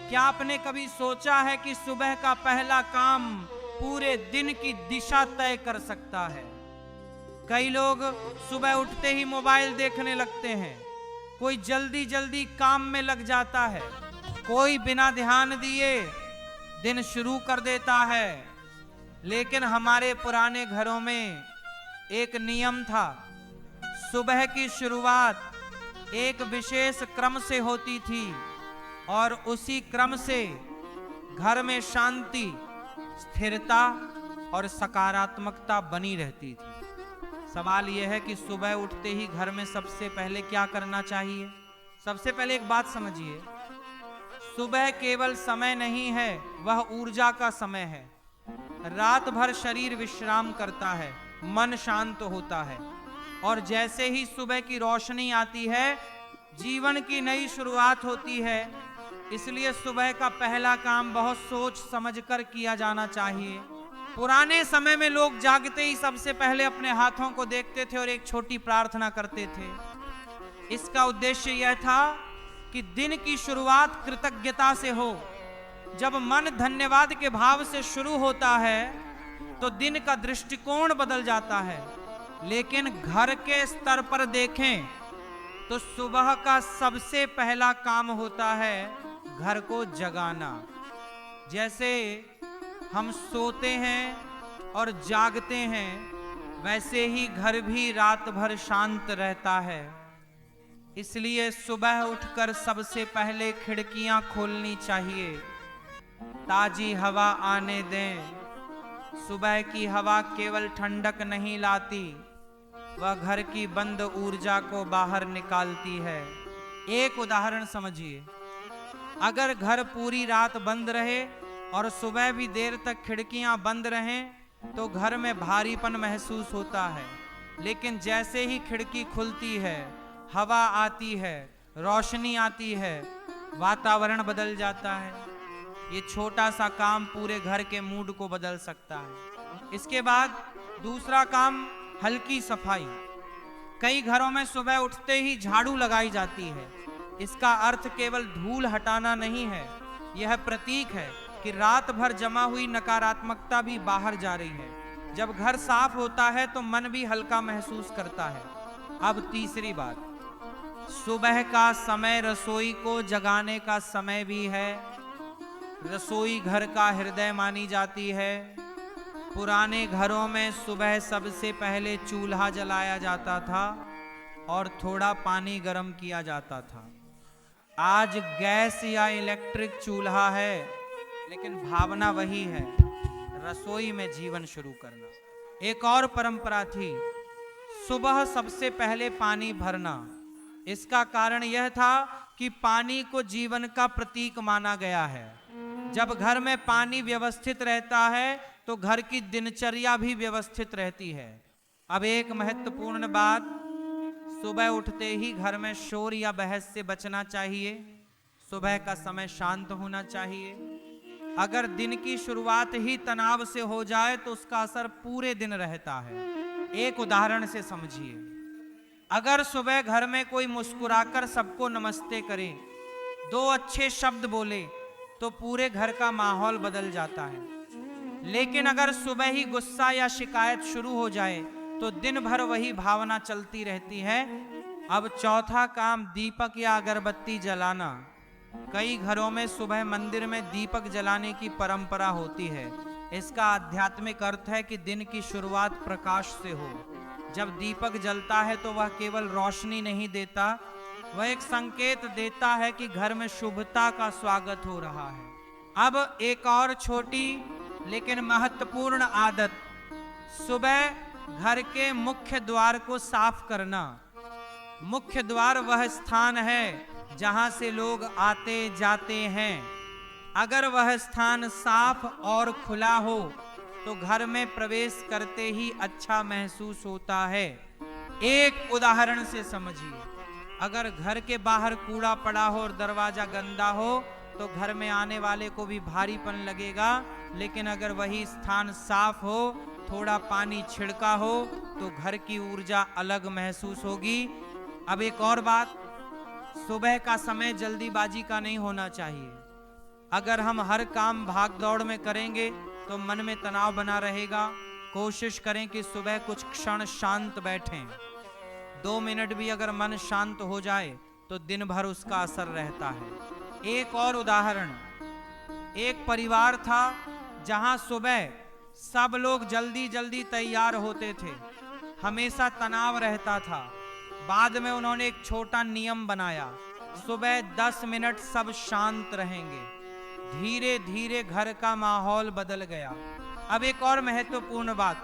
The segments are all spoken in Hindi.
क्या आपने कभी सोचा है कि सुबह का पहला काम पूरे दिन की दिशा तय कर सकता है? कई लोग सुबह उठते ही मोबाइल देखने लगते हैं, कोई जल्दी जल्दी काम में लग जाता है, कोई बिना ध्यान दिए दिन शुरू कर देता है। लेकिन हमारे पुराने घरों में एक नियम था, सुबह की शुरुआत एक विशेष क्रम से होती थी और उसी क्रम से घर में शांति, स्थिरता और सकारात्मकता बनी रहती थी। सवाल यह है कि सुबह उठते ही घर में सबसे पहले क्या करना चाहिए? सबसे पहले एक बात समझिए, सुबह केवल समय नहीं है, वह ऊर्जा का समय है। रात भर शरीर विश्राम करता है, मन शांत होता है और जैसे ही सुबह की रोशनी आती है, जीवन की नई शुरुआत होती है। इसलिए सुबह का पहला काम बहुत सोच समझकर किया जाना चाहिए। पुराने समय में लोग जागते ही सबसे पहले अपने हाथों को देखते थे और एक छोटी प्रार्थना करते थे। इसका उद्देश्य यह था कि दिन की शुरुआत कृतज्ञता से हो। जब मन धन्यवाद के भाव से शुरू होता है तो दिन का दृष्टिकोण बदल जाता है। लेकिन घर के स्तर पर देखें तो सुबह का सबसे पहला काम होता है घर को जगाना। जैसे हम सोते हैं और जागते हैं, वैसे ही घर भी रात भर शांत रहता है। इसलिए सुबह उठकर सबसे पहले खिड़कियां खोलनी चाहिए, ताजी हवा आने दें। सुबह की हवा केवल ठंडक नहीं लाती, वह घर की बंद ऊर्जा को बाहर निकालती है। एक उदाहरण समझिए, अगर घर पूरी रात बंद रहे और सुबह भी देर तक खिड़कियां बंद रहें तो घर में भारीपन महसूस होता है। लेकिन जैसे ही खिड़की खुलती है, हवा आती है, रोशनी आती है, वातावरण बदल जाता है। ये छोटा सा काम पूरे घर के मूड को बदल सकता है। इसके बाद दूसरा काम, हल्की सफाई। कई घरों में सुबह उठते ही झाड़ू लगाई जाती है। इसका अर्थ केवल धूल हटाना नहीं है, यह प्रतीक है कि रात भर जमा हुई नकारात्मकता भी बाहर जा रही है। जब घर साफ होता है तो मन भी हल्का महसूस करता है। अब तीसरी बात, सुबह का समय रसोई को जगाने का समय भी है। रसोई घर का हृदय मानी जाती है। पुराने घरों में सुबह सबसे पहले चूल्हा जलाया जाता था और थोड़ा पानी गर्म किया जाता था। आज गैस या इलेक्ट्रिक चूल्हा है, लेकिन भावना वही है, रसोई में जीवन शुरू करना। एक और परंपरा थी, सुबह सबसे पहले पानी भरना। इसका कारण यह था कि पानी को जीवन का प्रतीक माना गया है। जब घर में पानी व्यवस्थित रहता है तो घर की दिनचर्या भी व्यवस्थित रहती है। अब एक महत्वपूर्ण बात, सुबह उठते ही घर में शोर या बहस से बचना चाहिए। सुबह का समय शांत होना चाहिए। अगर दिन की शुरुआत ही तनाव से हो जाए तो उसका असर पूरे दिन रहता है। एक उदाहरण से समझिए, अगर सुबह घर में कोई मुस्कुराकर सबको नमस्ते करे, दो अच्छे शब्द बोले, तो पूरे घर का माहौल बदल जाता है। लेकिन अगर सुबह ही गुस्सा या शिकायत शुरू हो जाए तो दिन भर वही भावना चलती रहती है। अब चौथा काम, दीपक या अगरबत्ती जलाना। कई घरों में सुबह मंदिर में दीपक जलाने की परंपरा होती है। इसका आध्यात्मिक अर्थ है कि दिन की शुरुआत प्रकाश से हो। जब दीपक जलता है तो वह केवल रोशनी नहीं देता, वह एक संकेत देता है कि घर में शुभता का स्वागत हो रहा है। अब एक और छोटी लेकिन महत्वपूर्ण आदत, सुबह घर के मुख्य द्वार को साफ करना। मुख्य द्वार वह स्थान है जहां से लोग आते जाते हैं। अगर वह स्थान साफ और खुला हो तो घर में प्रवेश करते ही अच्छा महसूस होता है। एक उदाहरण से समझिए, अगर घर के बाहर कूड़ा पड़ा हो और दरवाजा गंदा हो तो घर में आने वाले को भी भारीपन लगेगा। लेकिन अगर वही स्थान साफ हो, थोड़ा पानी छिड़का हो, तो घर की ऊर्जा अलग महसूस होगी। अब एक और बात, सुबह का समय जल्दीबाजी का नहीं होना चाहिए। अगर हम हर काम भाग दौड़ में करेंगे तो मन में तनाव बना रहेगा। कोशिश करें कि सुबह कुछ क्षण शांत बैठें। 2 मिनट भी अगर मन शांत हो जाए तो दिन भर उसका असर रहता है। एक और उदाहरण, एक परिवार था जहां सुबह सब लोग जल्दी जल्दी तैयार होते थे, हमेशा तनाव रहता था। बाद में उन्होंने एक छोटा नियम बनाया, सुबह 10 मिनट सब शांत रहेंगे। धीरे धीरे घर का माहौल बदल गया। अब एक और महत्वपूर्ण बात,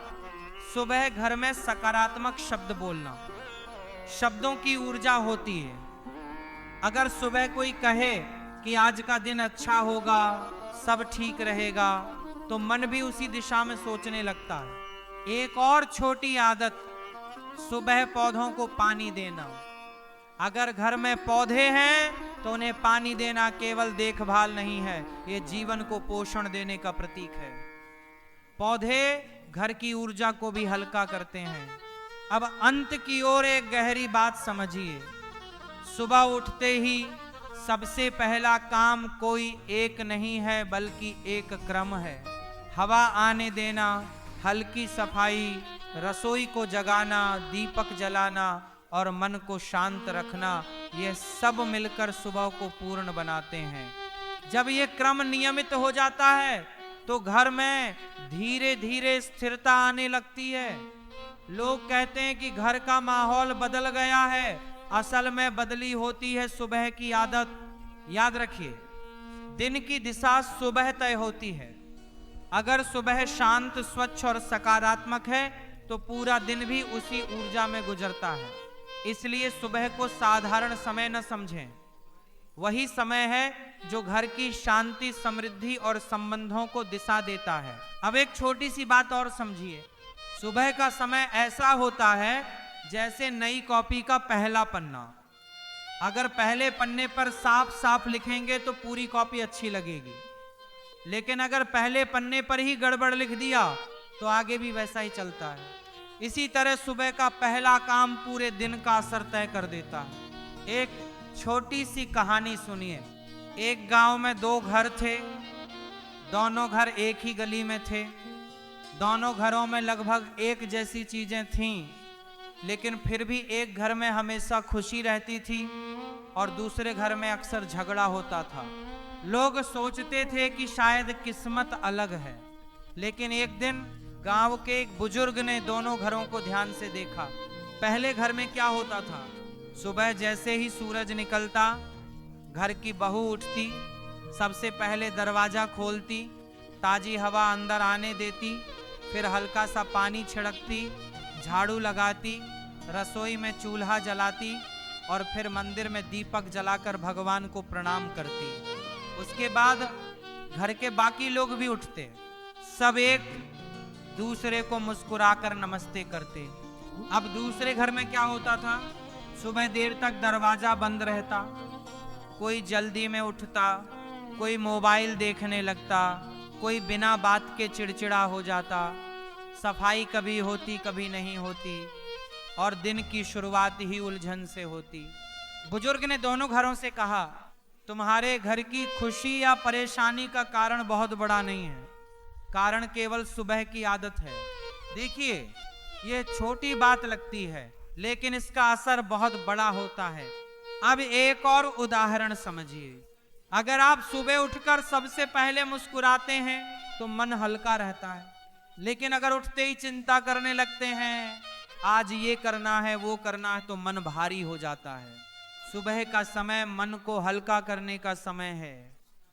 सुबह घर में सकारात्मक शब्द बोलना। शब्दों की ऊर्जा होती है। अगर सुबह कोई कहे कि आज का दिन अच्छा होगा, सब ठीक रहेगा, तो मन भी उसी दिशा में सोचने लगता है। एक और छोटी आदत, सुबह पौधों को पानी देना। अगर घर में पौधे हैं तो उन्हें पानी देना केवल देखभाल नहीं है, ये जीवन को पोषण देने का प्रतीक है। पौधे घर की ऊर्जा को भी हल्का करते हैं। अब अंत की ओर एक गहरी बात समझिए, सुबह उठते ही सबसे पहला काम कोई एक नहीं है बल्कि एक क्रम है। हवा आने देना, हल्की सफाई, रसोई को जगाना, दीपक जलाना और मन को शांत रखना, ये सब मिलकर सुबह को पूर्ण बनाते हैं। जब ये क्रम नियमित हो जाता है तो घर में धीरे धीरे स्थिरता आने लगती है। लोग कहते हैं कि घर का माहौल बदल गया है, असल में बदली होती है सुबह की आदत। याद रखिए, दिन की दिशा सुबह तय होती है। अगर सुबह शांत, स्वच्छ और सकारात्मक है तो पूरा दिन भी उसी ऊर्जा में गुजरता है। इसलिए सुबह को साधारण समय न समझें, वही समय है जो घर की शांति, समृद्धि और संबंधों को दिशा देता है। अब एक छोटी सी बात और समझिए, सुबह का समय ऐसा होता है जैसे नई कॉपी का पहला पन्ना। अगर पहले पन्ने पर साफ साफ लिखेंगे तो पूरी कॉपी अच्छी लगेगी, लेकिन अगर पहले पन्ने पर ही गड़बड़ लिख दिया तो आगे भी वैसा ही चलता है। इसी तरह सुबह का पहला काम पूरे दिन का असर तय कर देता है। एक छोटी सी कहानी सुनिए। एक गांव में 2 घर थे, दोनों घर एक ही गली में थे। दोनों घरों में लगभग एक जैसी चीजें थीं, लेकिन फिर भी एक घर में हमेशा खुशी रहती थी और दूसरे घर में अक्सर झगड़ा होता था। लोग सोचते थे कि शायद किस्मत अलग है, लेकिन एक दिन गांव के एक बुजुर्ग ने दोनों घरों को ध्यान से देखा। पहले घर में क्या होता था, सुबह जैसे ही सूरज निकलता, घर की बहू उठती, सबसे पहले दरवाजा खोलती, ताजी हवा अंदर आने देती, फिर हल्का सा पानी छिड़कती, झाड़ू लगाती, रसोई में चूल्हा जलाती और फिर मंदिर में दीपक जलाकर भगवान को प्रणाम करती। उसके बाद घर के बाकी लोग भी उठते, सब एक दूसरे को मुस्कुराकर नमस्ते करते। अब दूसरे घर में क्या होता था, सुबह देर तक दरवाजा बंद रहता, कोई जल्दी में उठता, कोई मोबाइल देखने लगता, कोई बिना बात के चिड़चिड़ा हो जाता, सफाई कभी होती कभी नहीं होती और दिन की शुरुआत ही उलझन से होती। बुजुर्ग ने दोनों घरों से कहा, तुम्हारे घर की खुशी या परेशानी का कारण बहुत बड़ा नहीं है, कारण केवल सुबह की आदत है। देखिए, ये छोटी बात लगती है लेकिन इसका असर बहुत बड़ा होता है। अब एक और उदाहरण समझिए। अगर आप सुबह उठकर सबसे पहले मुस्कुराते हैं तो मन हल्का रहता है, लेकिन अगर उठते ही चिंता करने लगते हैं, आज ये करना है वो करना है, तो मन भारी हो जाता है। सुबह का समय मन को हल्का करने का समय है।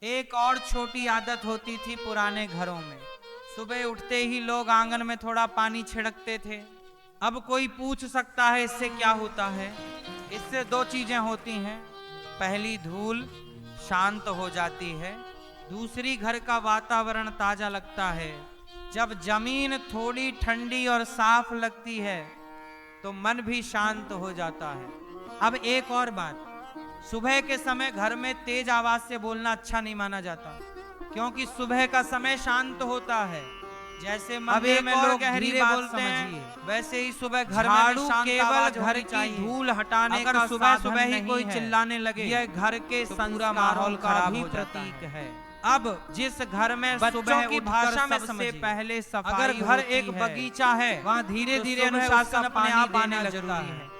एक और छोटी आदत होती थी पुराने घरों में, सुबह उठते ही लोग आंगन में थोड़ा पानी छिड़कते थे। अब कोई पूछ सकता है इससे क्या होता है? इससे 2 चीजें होती हैं, पहली धूल शांत हो जाती है, दूसरी घर का वातावरण ताजा लगता है। जब जमीन थोड़ी ठंडी और साफ लगती है तो मन भी शांत हो जाता है। अब एक और बात, सुबह के समय घर में तेज आवाज से बोलना अच्छा नहीं माना जाता, क्योंकि सुबह का समय शांत होता है। जैसे मंदिर में लोग धीरे बोलते हैं, वैसे ही सुबह घर में केवल घर की धूल हटाने का सुबह सुबह ही कोई चिल्लाने लगे, यह घर के पूरा माहौल का भी प्रतीक है। अब जिस घर में सुबह की भाषा में सबसे पहले सफाई, अगर घर एक बगीचा है वहाँ धीरे धीरे अनुशासन अपने आप आने लगता है।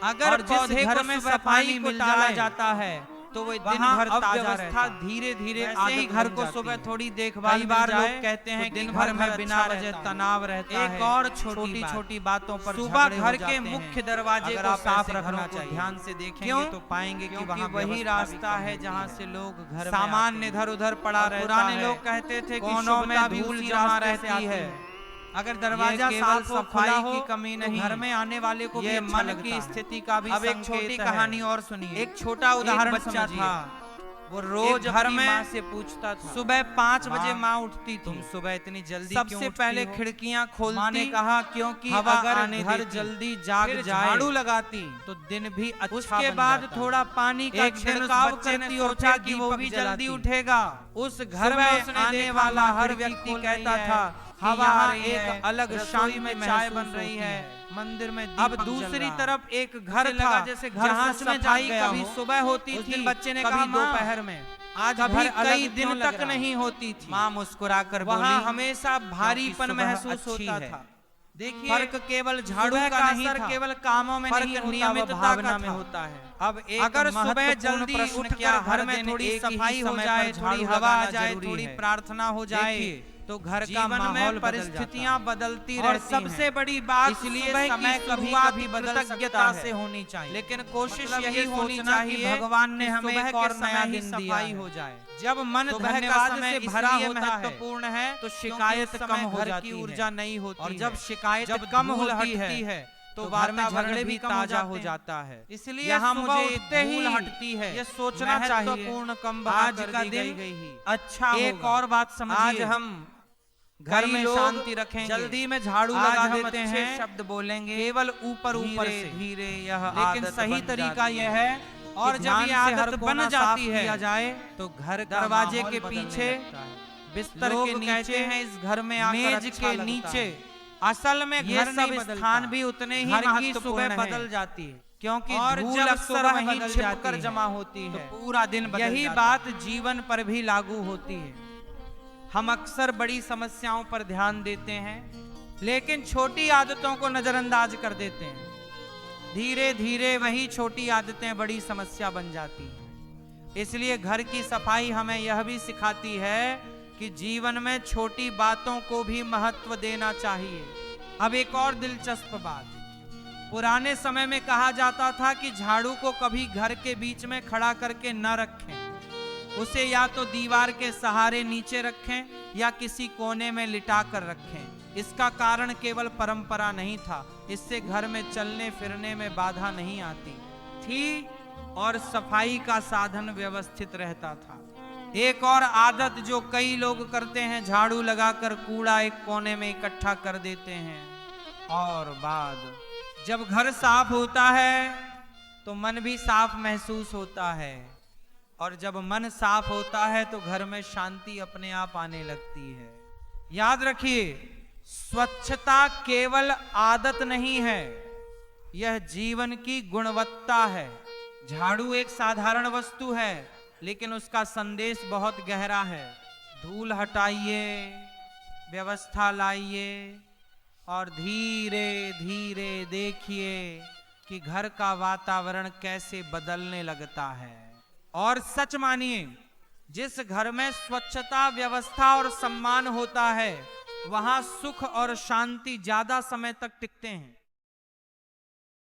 अगर जिस घर में सफाई को टाला जाता है तो वो दिन भर ताजा रहता है। धीरे धीरे ही घर को सुबह थोड़ी देखभाल, बार लोग कहते हैं दिन भर में बिना वजह तनाव रहता है। एक और छोटी छोटी बातों पर सुबह घर के मुख्य दरवाजे को साफ रखना चाहिए। ध्यान से देखेंगे तो पाएंगे कि वहाँ वही रास्ता है जहाँ से लोग घर सामान इधर उधर पड़ा रहता है। पुराने लोग कहते थे कोनों में धूल जमा रहती है। अगर दरवाजा साफ सफाई की कमी नहीं, घर में आने वाले को ये मन की स्थिति का भी। अब एक छोटी कहानी और सुनिए। एक छोटा उदाहरण, बच्चा था, वो रोज घर में माँ से पूछता था। सुबह 5 बजे माँ उठती थी, तुम सुबह इतनी जल्दी सबसे पहले खिड़कियां खोलती? माँ ने कहा क्योंकि अगर घर जल्दी जाग जाए, झाड़ू लगाती तो दिन भी अच्छा। उसके बाद थोड़ा पानी का छिड़काव करती और कि वो भी जल्दी उठेगा। उस घर में आने वाला हर व्यक्ति कहता था हवा एक अलग शांति में चाय बन रही है, मंदिर में अब दूसरी तरफ एक घर था जैसे जहाँ सफाई कभी सुबह होती थी, बच्चे ने कहा दोपहर में, आज कभी कई दिन तक नहीं होती थी। माँ मुस्कुराकर बोली वहाँ हमेशा भारीपन महसूस होता था। देखिए फर्क केवल झाड़ू का नहीं था, केवल कामों में नहीं, नियमितता में होता है। अब अगर सुबह जल्दी उठकर घर में थोड़ी सफाई हो जाए, थोड़ी हवा आ जाए, थोड़ी प्रार्थना हो जाए तो घर का माहौल, परिस्थितियां बदलती रहती हैं। और सबसे बड़ी बात इसलिए समय कभी कभी बदल सकता है, से होनी चाहिए, लेकिन कोशिश यही होनी चाहिए भगवान ने हमें एक और नया दिन दिया हो जाए। जब मन धन्यवाद से भरा होता है, महत्वपूर्ण है तो शिकायत कम हो जाती है, ऊर्जा नहीं होती, और जब शिकायत कम होती है तो वातावरण भी ताजा हो जाता है। इसलिए यहाँ मुझे धूल हटती है, ये सोचना चाहिए कम आज का दिन अच्छा। एक और बात समझिए, आज हम घर में शांति रखेंगे, जल्दी में झाड़ू लगा देते हैं, शब्द बोलेंगे केवल ऊपर ऊपर से धीरे, यह लेकिन सही तरीका यह है। और जब ये आदत बन जाती है जाए तो घर दरवाजे के पीछे, बिस्तर के नीचे हैं, इस घर में मेज के नीचे, असल में घर सब स्थान भी उतने ही महत्वपूर्ण बदल जाती है, क्योंकि और जब अक्सर वहीं छिपकर जमा होती है तो पूरा दिन बदल जाता है। यही बात जीवन पर भी लागू होती है। हम अक्सर बड़ी समस्याओं पर ध्यान देते हैं लेकिन छोटी आदतों को नजरअंदाज कर देते हैं। धीरे धीरे वही छोटी आदतें बड़ी समस्या बन जाती हैं। इसलिए घर की सफाई हमें यह भी सिखाती है कि जीवन में छोटी बातों को भी महत्व देना चाहिए। अब एक और दिलचस्प बात, पुराने समय में कहा जाता था कि झाड़ू को कभी घर के बीच में खड़ा करके न रखें, उसे या तो दीवार के सहारे नीचे रखें या किसी कोने में लिटा कर रखें। इसका कारण केवल परंपरा नहीं था, इससे घर में चलने फिरने में बाधा नहीं आती थी और सफाई का साधन व्यवस्थित रहता था। एक और आदत जो कई लोग करते हैं, झाड़ू लगाकर कूड़ा एक कोने में इकट्ठा कर देते हैं और बाद जब घर साफ होता है तो मन भी साफ महसूस होता है, और जब मन साफ होता है तो घर में शांति अपने आप आने लगती है। याद रखिए, स्वच्छता केवल आदत नहीं है, यह जीवन की गुणवत्ता है। झाड़ू एक साधारण वस्तु है लेकिन उसका संदेश बहुत गहरा है। धूल हटाइए, व्यवस्था लाइए और धीरे धीरे देखिए कि घर का वातावरण कैसे बदलने लगता है। और सच मानिए, जिस घर में स्वच्छता, व्यवस्था और सम्मान होता है वहां सुख और शांति ज्यादा समय तक टिकते हैं।